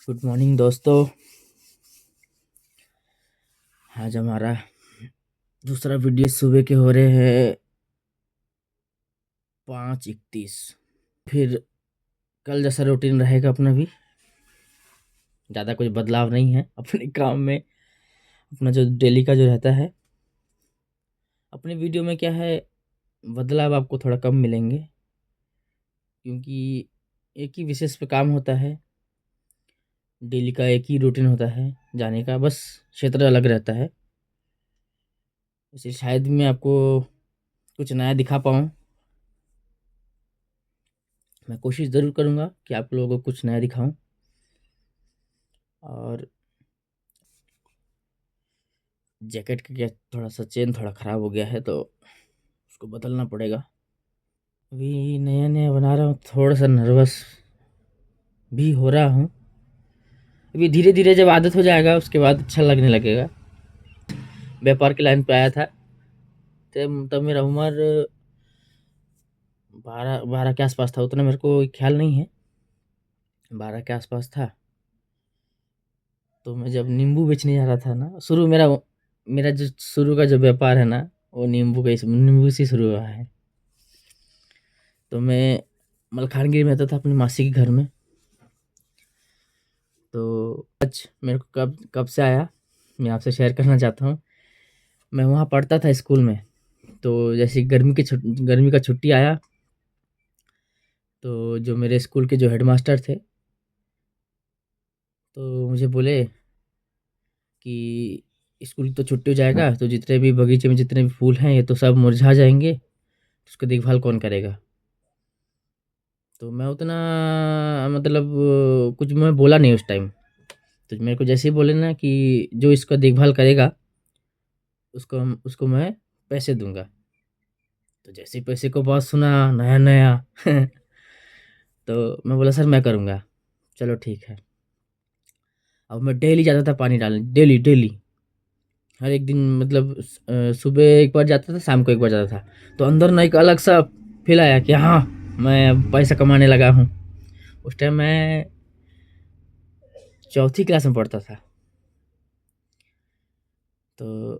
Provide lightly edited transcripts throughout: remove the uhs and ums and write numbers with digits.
Good morning दोस्तों। आज हमारा दूसरा वीडियो सुबह के हो रहे हैं 5:31। फिर कल जैसा रूटीन रहेगा अपना भी। ज़्यादा कुछ बदलाव नहीं है अपने काम में। अपना जो डेली का जो रहता है, अपने वीडियो में क्या है, बदलाव आपको थोड़ा कम मिलेंगे, क्योंकि एक ही विशेष पे काम होता है। डेली का एक ही रूटीन होता है जाने का, बस क्षेत्र अलग रहता है। इसलिए शायद मैं आपको कुछ नया दिखा पाऊँ। मैं कोशिश ज़रूर करूँगा कि आप लोगों को कुछ नया दिखाऊँ। और जैकेट का क्या, थोड़ा-सा चेन थोड़ा ख़राब हो गया है, तो उसको बदलना पड़ेगा। अभी नया-नया बना रहा हूँ, थोड़ा-सा नर्वस भी हो रहा हूँ। अभी धीरे-धीरे जब आदत हो जाएगा, उसके बाद अच्छा लगने लगेगा। व्यापार की लाइन पे आया था, तब मेरा उम्र 12 के आस-पास था, उतना मेरे को ख़्याल नहीं है, 12 के आस-पास था। तो मैं जब नींबू बेचने जा रहा था ना, मेरा जो शुरू का जो व्यापार है ना, वो नींबू से शुरू हुआ है। तो मैं मलखानगिरी में रहता था अपनी मासी के घर में। तो आज मेरे को कब कब से आया, मैं आपसे शेयर करना चाहता हूँ। मैं वहाँ पढ़ता था स्कूल में, तो जैसे गर्मी का छुट्टी आया, तो जो मेरे स्कूल के जो हेडमास्टर थे, तो मुझे बोले कि स्कूल तो छुट्टी हो जाएगा, तो जितने भी बगीचे में जितने भी फूल हैं, ये तो सब मुरझा जाएँगे, उसकी देखभाल कौन करेगा? तो मैं उतना मतलब कुछ मैं बोला नहीं उस टाइम। तो मेरे को जैसे ही बोले ना कि जो इसका देखभाल करेगा, उसको मैं पैसे दूँगा। तो जैसे ही पैसे को बात सुना, नया-नया तो मैं बोला सर मैं करूँगा, चलो ठीक है। अब मैं डेली जाता था पानी डालने, डेली, डेली। हर एक दिन मतलब सुबह एक बार जाता था, शाम को एक बार जाता था। तो अंदर ना एक अलग सा फ़ील आया कि हाँ, मैं अब पैसा कमाने लगा हूँ। उस टाइम मैं चौथी क्लास में पढ़ता था। तो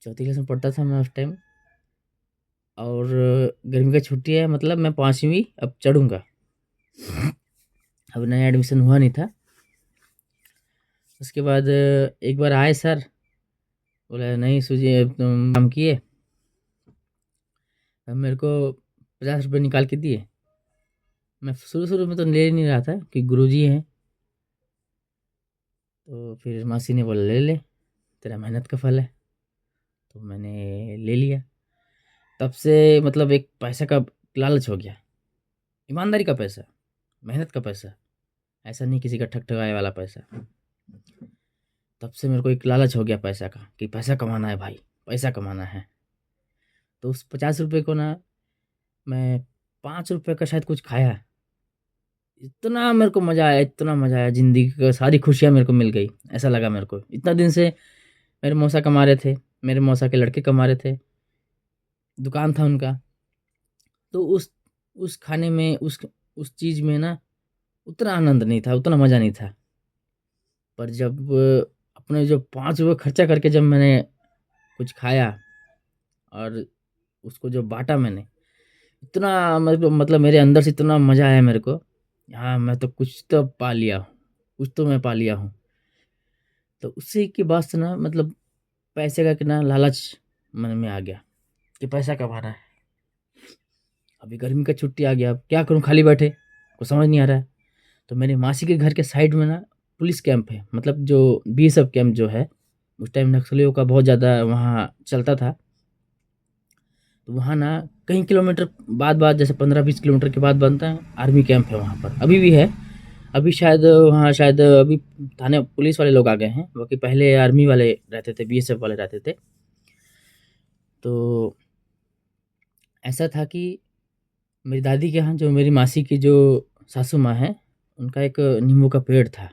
चौथी क्लास में पढ़ता था मैं उस टाइम, और गर्मी का छुट्टी है, मतलब मैं 5वीं अब चढ़ूँगा। अब नया एडमिशन हुआ नहीं था। उसके बाद एक बार आए सर, बोला नहीं सूजी अब तुम काम किए। अब मेरे को 50 रुपये निकाल के दिए। मैं शुरू-शुरू में तो ले नहीं रहा था कि गुरुजी हैं। तो फिर मासी ने बोला ले ले, तेरा मेहनत का फल है। तो मैंने ले लिया। तब से मतलब एक पैसे का लालच हो गया। ईमानदारी का पैसा, मेहनत का पैसा, ऐसा नहीं किसी का ठग-ठगाए वाला पैसा। तब से मेरे को एक लालच हो गया पैसा का, कि पैसा कमाना है भाई, पैसा कमाना है। तो उस 50 रुपए को ना मैं 5 रुपए का शायद कुछ खाया। इतना मेरे को मज़ा आया, इतना मज़ा आया, ज़िंदगी का सारी खुशियाँ मेरे को मिल गई, ऐसा लगा मेरे को। इतना दिन से मेरे मौसा कमा रहे थे, मेरे मौसा के लड़के कमा रहे थे, दुकान था उनका। तो उस खाने में, उस चीज़ में ना उतना आनंद नहीं था, उतना मज़ा नहीं था। पर जब अपने जो 5 रुपए खर्चा करके जब मैंने कुछ खाया और उसको जो बाँटा मैंने, इतना मतलब मेरे अंदर से इतना मज़ा आया मेरे को, हाँ, मैं तो कुछ तो पा लिया हूँ, कुछ तो मैं पा लिया हूँ। तो उसी के बाद से ना मतलब पैसे का कितना लालच मन में आ गया कि पैसा कमाना है। अभी गर्मी का छुट्टी आ गया, अब क्या करूँ खाली बैठे? कुछ समझ नहीं आ रहा है। तो मेरे मासी के घर के साइड में ना पुलिस कैंप है, मतलब जो बीएसएफ कैंप जो है, उस टाइम नक्सलियों का बहुत ज़्यादा वहाँ चलता था। तो वहाँ ना कई किलोमीटर बाद-बाद, जैसे 15-20 किलोमीटर के बाद बनता है, आर्मी कैंप है वहाँ पर, अभी भी है। अभी शायद वहाँ शायद अभी थाने पुलिस वाले लोग आ गए हैं, बाकी पहले आर्मी वाले रहते थे, बीएसएफ वाले रहते थे। तो ऐसा था कि मेरी दादी के यहाँ, जो मेरी मासी की जो सासू माँ हैं, उनका एक नींबू का पेड़ था।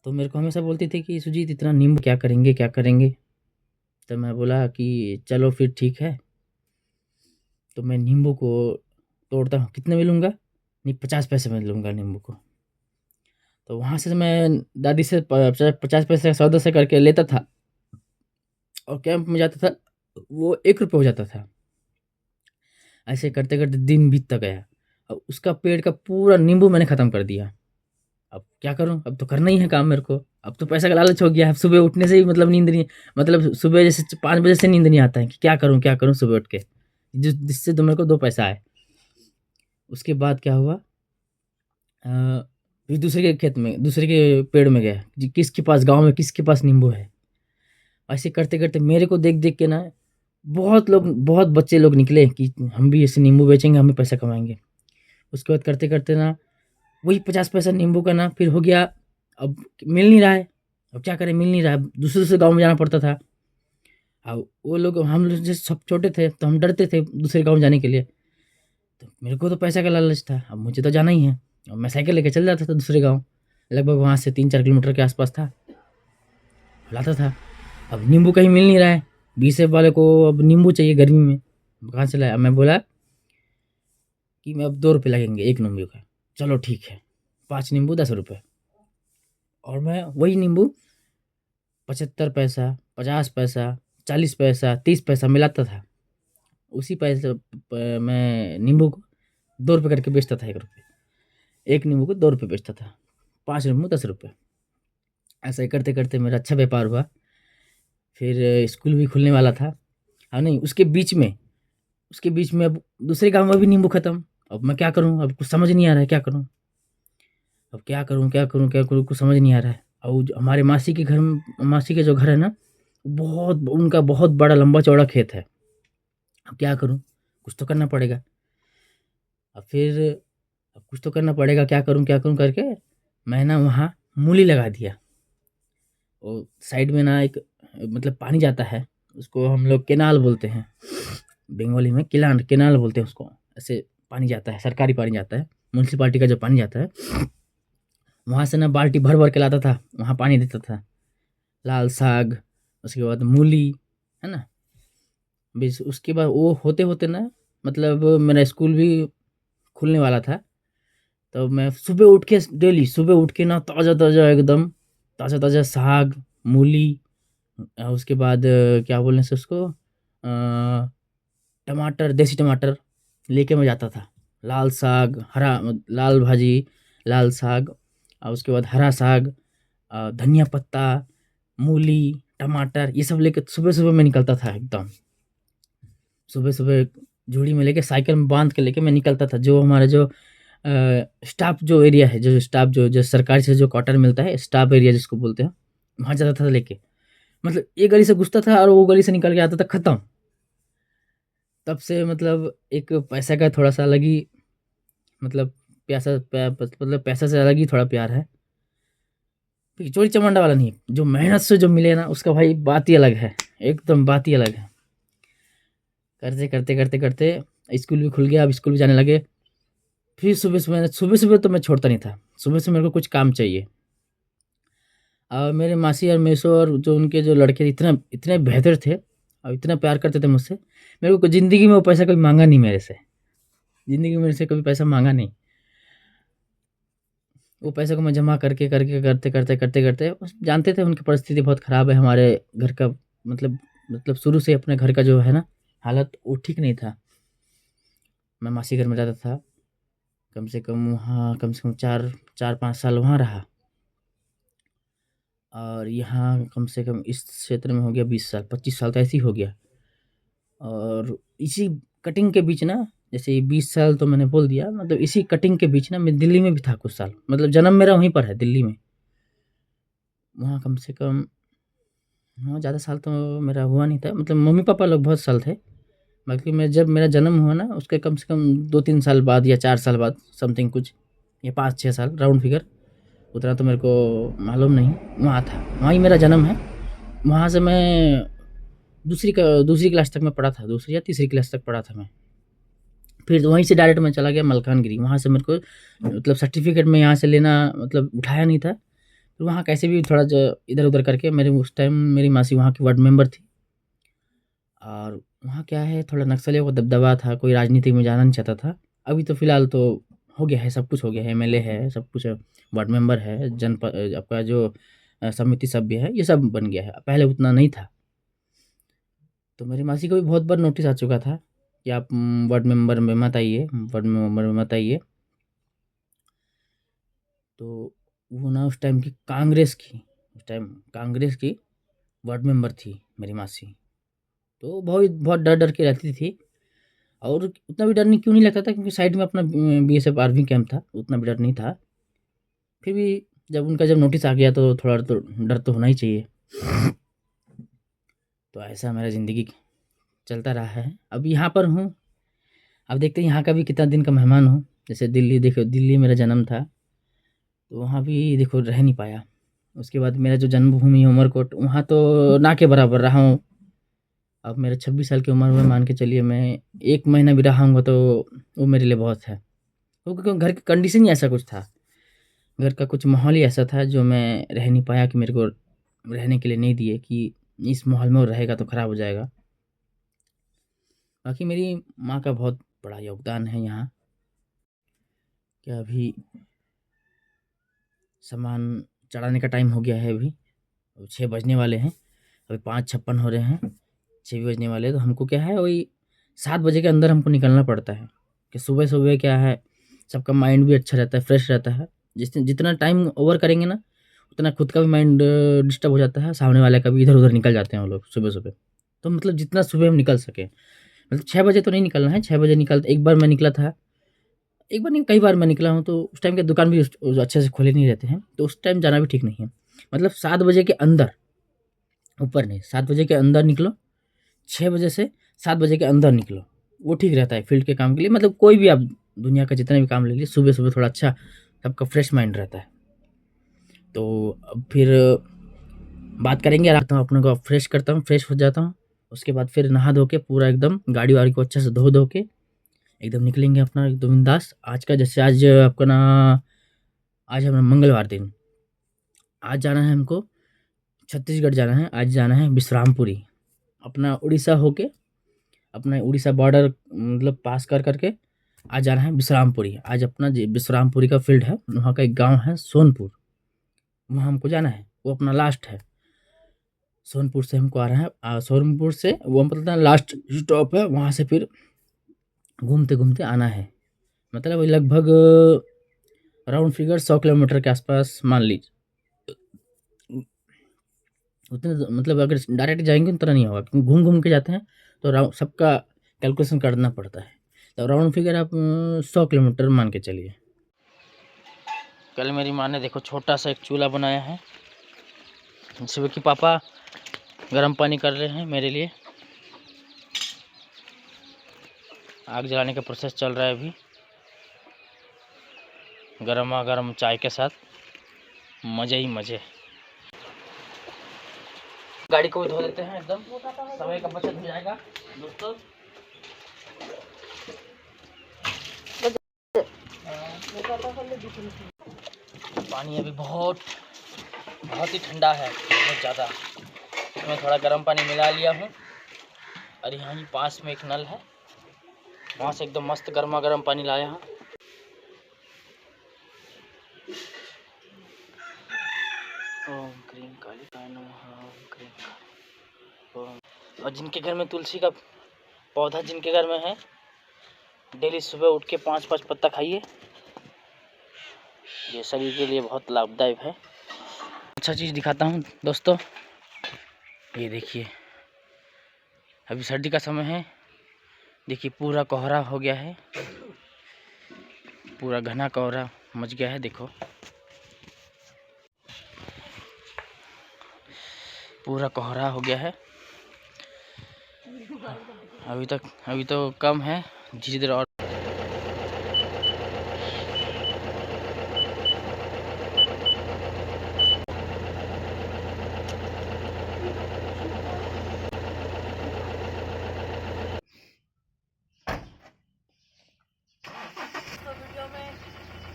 तो मेरे को हमेशा बोलती थी कि सुजीत इतना नींबू क्या करेंगे, क्या करेंगे? तो मैं बोला कि चलो फिर ठीक है। तो मैं नींबू को तोड़ता हूँ, कितने में लूँगा? नहीं, 50 पैसे में लूँगा नींबू को। तो वहाँ से मैं दादी से 50 पैसे का सौदा से करके लेता था और कैंप में जाता था, वो 1 रुपये हो जाता था। ऐसे करते-करते दिन बीतता गया। अब उसका पेड़ का पूरा नींबू मैंने ख़त्म कर दिया। अब क्या करूँ? अब तो करना ही है काम मेरे को। अब तो पैसा का लालच हो गया है। सुबह उठने से ही मतलब नींद नहीं, मतलब सुबह जैसे 5 बजे से नींद नहीं आता है कि क्या करूँ सुबह उठ के? जिससे तो मेरे को 2 पैसा आए। उसके बाद क्या हुआ, फिर दूसरे के खेत में, दूसरे के पेड़ में गया, जी किसके पास गाँव में किसके पास नींबू है। ऐसे करते-करते मेरे को देख-देख के ना बहुत बच्चे लोग निकले कि हम भी ऐसे नींबू बेचेंगे, हम भी पैसा कमाएँगे। उसके बाद करते-करते ना वही 50 पैसा नींबू का ना फिर हो गया, अब मिल नहीं रहा है। अब क्या करें, मिल नहीं रहा है, दूसरे-दूसरे गाँव में जाना पड़ता था। अब वो लोग, हम लोग जैसे सब छोटे थे तो हम डरते थे दूसरे गाँव जाने के लिए। तो मेरे को तो पैसा का लालच था, अब मुझे तो जाना ही है और मैं साइकिल लेके चल जाता था दूसरे गाँव। लगभग वहाँ से 3-4 किलोमीटर के आस-पास था, लाता था। अब नींबू कहीं मिल नहीं रहा है, बीएसएफ वाले को अब नींबू चाहिए गर्मी में, कहाँ से लाया? मैं बोला कि मैं अब 2 रुपए लगेंगे 1 नींबू का। चलो ठीक है, 5 नींबू 10 रुपए। और मैं वही नींबू 75 पैसा, 50 पैसा, 40 पैसा, 30 पैसा मिलाता था। उसी पैसे मैं नींबू को 2 रुपए करके बेचता था, 1 रुपए। 1 नींबू को 2 रुपए बेचता था, 5 नींबू 10 रुपए। ऐसा ही करते-करते मेरा अच्छा व्यापार हुआ। फिर स्कूल भी खुलने वाला था। हाँ, नहीं, उसके बीच में अब दूसरे गाँव में भी नींबू खत्म। अब मैं क्या करूँ? अब कुछ समझ नहीं आ रहा है, क्या करूँ? अब क्या करूँ? कुछ समझ नहीं आ रहा है। और जो हमारे मासी के जो घर है ना, उनका बहुत बड़ा लंबा-चौड़ा खेत है। अब क्या करूँ? कुछ तो करना पड़ेगा। अब फिर अब कुछ तो करना पड़ेगा, क्या करूँ करके मैं ना वहाँ मूली लगा दिया। और साइड में ना एक मतलब पानी जाता है, उसको हम लोग केनाल बोलते हैं। बंगाली में केनाल बोलते हैं उसको। ऐसे पानी जाता है, सरकारी पानी जाता है, म्युनिसिपैलिटी का जो पानी जाता है, वहाँ से ना बाल्टी भर-भर के लाता था, वहाँ पानी देता था। लाल साग, उसके बाद मूली, है ना? बस उसके बाद वो होते-होते ना, मतलब मेरा स्कूल भी खुलने वाला था। तो मैं सुबह उठ के डेली सुबह उठ के ना ताज़ा-ताज़ा एकदम ताज़ा-ताज़ा साग, मूली, उसके बाद क्या बोलने से उसको टमाटर, देसी टमाटर लेके मैं जाता था। लाल साग, लाल भाजी, लाल साग, और उसके बाद हरा साग, धनिया पत्ता, मूली, टमाटर, ये सब लेके सुबह-सुबह मैं निकलता था एकदम। सुबह-सुबह झोली में लेके साइकिल में बाँध के लेके मैं निकलता था। जो हमारा जो स्टाफ जो एरिया है, जो स्टाफ जो सरकार से जो क्वार्टर मिलता है, स्टाफ एरिया जिसको बोलते हैं, वहाँ जाता था लेके। मतलब एक गली से घुसता था और वो गली से निकल के आता था, खत्म। तब से मतलब एक पैसा का थोड़ा-सा अलग ही, मतलब मतलब पैसा से अलग ही थोड़ा प्यार है। देखिए, चोरी-चमांडा वाला नहीं, जो मेहनत से जो मिले ना उसका भाई बात ही अलग है, एकदम बात ही अलग है। करते स्कूल भी खुल गया, अब स्कूल भी जाने लगे। फिर सुबह-सुबह तो मैं छोड़ता नहीं था, सुबह से मेरे को कुछ काम चाहिए। मेरे मासी और मेसो और जो उनके जो लड़के इतना इतने बेहतर थे और इतना प्यार करते थे मुझसे, मेरे को ज़िंदगी में वो पैसा कभी माँगा नहीं मेरे से, ज़िंदगी में मेरे से कभी पैसा माँगा नहीं। वो पैसे को मैं जमा करते करते बस जानते थे उनकी परिस्थिति बहुत ख़राब है, हमारे घर का मतलब शुरू से अपने घर का जो है ना हालत वो ठीक नहीं था। मैं मासी घर में रहता था, कम से कम 4-5 साल वहाँ रहा और यहाँ कम से कम इस क्षेत्र में हो गया 20 साल, 25 साल तो ऐसे ही हो गया। और इसी कटिंग के बीच ना, जैसे ये 20 साल तो मैंने बोल दिया, मतलब इसी कटिंग के बीच ना मैं दिल्ली में भी था कुछ साल, मतलब जन्म मेरा वहीं पर है दिल्ली में। वहाँ कम से कम, हाँ, ज़्यादा साल तो मेरा हुआ नहीं था, मतलब मम्मी-पापा लोग बहुत साल थे। बाकी मैं जब मेरा जन्म हुआ ना उसके कम से कम 2-3 साल बाद या 4 साल बाद समथिंग कुछ, या 5-6 साल राउंड फिगर, उतना तो मेरे को मालूम नहीं, वहाँ था। वहाँ ही मेरा जन्म है। वहाँ से मैं दूसरी क्लास तक मैं पढ़ा था, दूसरी या तीसरी क्लास तक पढ़ा था मैं। फिर वहीं से डायरेक्ट मैं चला गया मलकानगिरी, वहाँ से मेरे को मतलब सर्टिफ़िकेट मैं यहाँ से लेना मतलब उठाया नहीं था। फिर वहाँ कैसे भी थोड़ा जो इधर-उधर करके, मेरे उस टाइम मेरी मासी वहाँ की वार्ड मेंबर थी और वहाँ क्या है थोड़ा नक्सलियों का दबदबा था, कोई राजनीति में जाना नहीं चाहता था। अभी तो फ़िलहाल तो हो गया है, सब कुछ हो गया है, एमएलए है, सब कुछ है, वार्ड मेंबर है, आपका जो समिति सभ्य है, ये सब बन गया है, पहले उतना नहीं था। तो मेरी मासी को भी बहुत बार नोटिस आ चुका था कि आप वार्ड मेंबर में मत आइए, वार्ड मेंबर में मत आइए। तो वो ना उस टाइम की कांग्रेस की वार्ड मेंबर थी मेरी मासी। तो बहुत बहुत डर-डर के रहती थी और उतना भी डर नहीं क्यों नहीं लगता था क्योंकि साइड में अपना बीएसएफ आर्मी कैंप था, उतना भी डर नहीं था। फिर भी जब नोटिस आ गया तो थोड़ा तो डर तो होना ही चाहिए। तो ऐसा मेरा ज़िंदगी चलता रहा है। अब यहाँ पर हूँ, अब देखते हैं यहाँ का भी कितना दिन का मेहमान हूँ। जैसे दिल्ली देखो, दिल्ली मेरा जन्म था, तो वहाँ भी देखो रह नहीं पाया। उसके बाद मेरा जो जन्मभूमि है उमरकोट, वहाँ तो ना के बराबर रहा हूँ। अब मेरा 26 साल की उम्र में मान के चलिए मैं 1 महीना भी रहा हूँगा तो वो मेरे लिए बहुत है। क्योंकि घर की कंडीशन ही ऐसा कुछ था, घर का कुछ माहौल ही ऐसा था जो मैं रह नहीं पाया कि मेरे को रहने के लिए नहीं दिए कि इस माहौल में वो रहेगा तो खराब हो जाएगा। बाकी मेरी माँ का बहुत बड़ा योगदान है यहाँ। क्या अभी सामान चढ़ाने का टाइम हो गया है अभी, 6 बजने वाले हैं, अभी 5:56 हो रहे हैं, 6 भी बजने वाले हैं, तो हमको क्या है वही 7 बजे के अंदर हमको निकलना पड़ता है कि सुबह-सुबह क्या है, सबका माइंड भी अच्छा रहता है, फ्रेश रहता है। जितना टाइम ओवर करेंगे ना, उतना खुद का भी माइंड डिस्टर्ब हो जाता है, सामने वाले का भी इधर-उधर निकल जाते हैं वो लोग सुबह-सुबह। तो मतलब जितना सुबह हम निकल सकें, मतलब 6 बजे तो नहीं निकलना है, 6 बजे निकल एक बार मैं निकला था, एक बार नहीं कई बार मैं निकला हूँ, तो उस टाइम के दुकान भी अच्छे से खोले नहीं रहते हैं, तो उस टाइम जाना भी ठीक नहीं है। मतलब 7 बजे के अंदर, ऊपर नहीं, 7 बजे के अंदर निकलो, 6 बजे से 7 बजे के अंदर निकलो, वो ठीक रहता है फील्ड के काम के लिए। मतलब कोई भी आप दुनिया का जितना भी काम ले लीजिए, सुबह-सुबह थोड़ा अच्छा सबका फ्रेश माइंड रहता है। तो अब फिर बात करेंगे, आता हूँ अपने को फ्रेश करता हूँ, फ्रेश हो जाता हूँ, उसके बाद फिर नहा धो के पूरा एकदम गाड़ी-वाड़ी को अच्छे से धो-धो के एकदम निकलेंगे अपना एकदम बिंदास। आज का जैसे आज आपका ना, आज है मंगलवार दिन, आज जाना है हमको छत्तीसगढ़ जाना है, आज जाना है विश्रामपुरी, अपना उड़ीसा होके, अपना उड़ीसा बॉर्डर मतलब पास कर के आज जाना है विश्रामपुरी। आज अपना विश्रामपुरी का फील्ड है, वहाँ का एक गाँव है सोनपुर, वहाँ हमको जाना है, वो अपना लास्ट है। सोनपुर से हमको आ रहा है, सोनपुर से वो मतलब लास्ट स्टॉप है, वहाँ से फिर घूमते-घूमते आना है। मतलब लगभग राउंड फिगर 100 किलोमीटर के आसपास मान लीजिए। उतने मतलब अगर डायरेक्ट जाएँगे उतना नहीं होगा, क्योंकि घूम-घूम के जाते हैं, तो राउंड सबका कैलकुलेशन करना पड़ता है। तो राउंड फिगर आप 100 किलोमीटर मान के चलिए। कल मेरी माँ ने देखो छोटा-सा एक चूल्हा बनाया है, सुबह की पापा गर्म पानी कर रहे हैं मेरे लिए। आग जलाने का प्रोसेस चल रहा है अभी, गरमा-गरम चाय के साथ, मज़े ही मज़े। गाड़ी को भी धो देते हैं, एकदम समय का बचत हो जाएगा दोस्तों। पानी अभी बहुत ही ठंडा है, बहुत ज़्यादा। मैं थोड़ा गर्म पानी मिला लिया हूँ और यहाँ ही पास में एक नल है, वहाँ से एकदम मस्त गर्मा गर्म पानी लाया हूँ। ओम क्रीम कालिकाय नमः, ओम क्रीम काली ओम। और जिनके घर में तुलसी का पौधा जिनके घर में है, डेली सुबह उठ के 5-5 पत्ता खाइए, ये शरीर के लिए बहुत लाभदायक है। अच्छा चीज़ दिखाता हूँ दोस्तों, ये देखिए अभी सर्दी का समय है, देखिए पूरा कोहरा हो गया है, पूरा घना कोहरा मच गया है, देखो पूरा कोहरा हो गया है। अभी तो कम है, धीरे धीरे और वीडियो में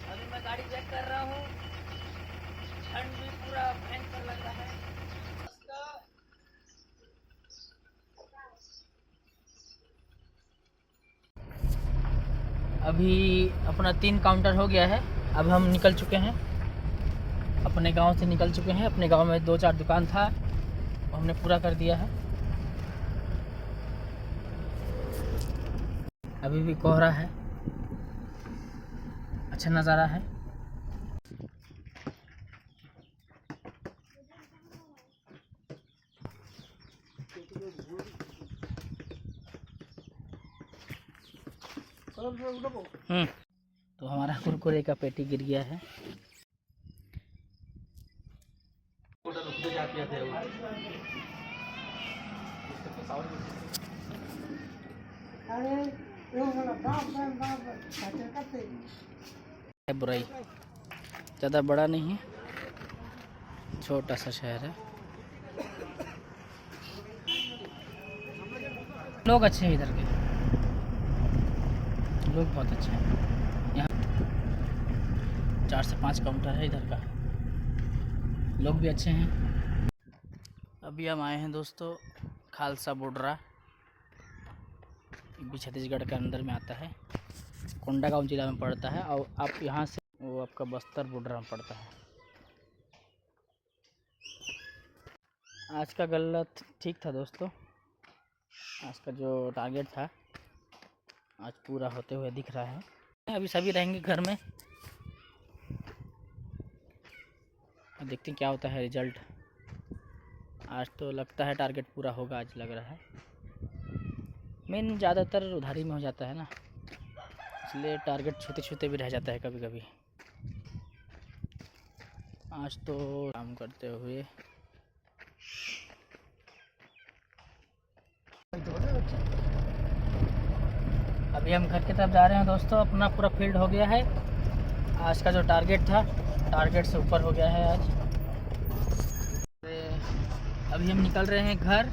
अभी मैं गाड़ी चेक कर रहा हूँ, ठंड भी पूरा भयंकर लग रहा है। अभी अपना 3 काउंटर हो गया है। अब हम निकल चुके हैं, अपने गांव से निकल चुके हैं। अपने गांव में 2-4 दुकान था, वो हमने पूरा कर दिया है। अभी भी कोहरा है, अच्छा नज़ारा है। तो हमारा कुरकुरे का पेटी गिर गया है। बुराई ज़्यादा बड़ा नहीं है, छोटा सा शहर है। लोग अच्छे हैं, इधर के लोग बहुत अच्छे हैं। यहाँ 4 से 5 काउंटर है इधर का, लोग भी अच्छे हैं। अभी हम आए हैं दोस्तों खालसा बोडरा, भी छत्तीसगढ़ के अंदर में आता है, कोंडागांव जिला में पड़ता है। और आप यहाँ से वो आपका बस्तर बोडरा में पड़ता है। आज का गल्ला ठीक था दोस्तों, आज का जो टारगेट था आज पूरा होते हुए दिख रहा है। अभी सभी रहेंगे घर में, देखते हैं क्या होता है रिजल्ट। आज तो लगता है टारगेट पूरा होगा, आज लग रहा है। मेन ज़्यादातर उधारी में हो जाता है ना, इसलिए टारगेट छूते छूते भी रह जाता है कभी कभी। आज तो काम करते हुए अभी हम घर की तरफ जा रहे हैं दोस्तों। अपना पूरा फील्ड हो गया है। आज का जो टारगेट था, टारगेट से ऊपर हो गया है आज। अभी हम निकल रहे हैं घर।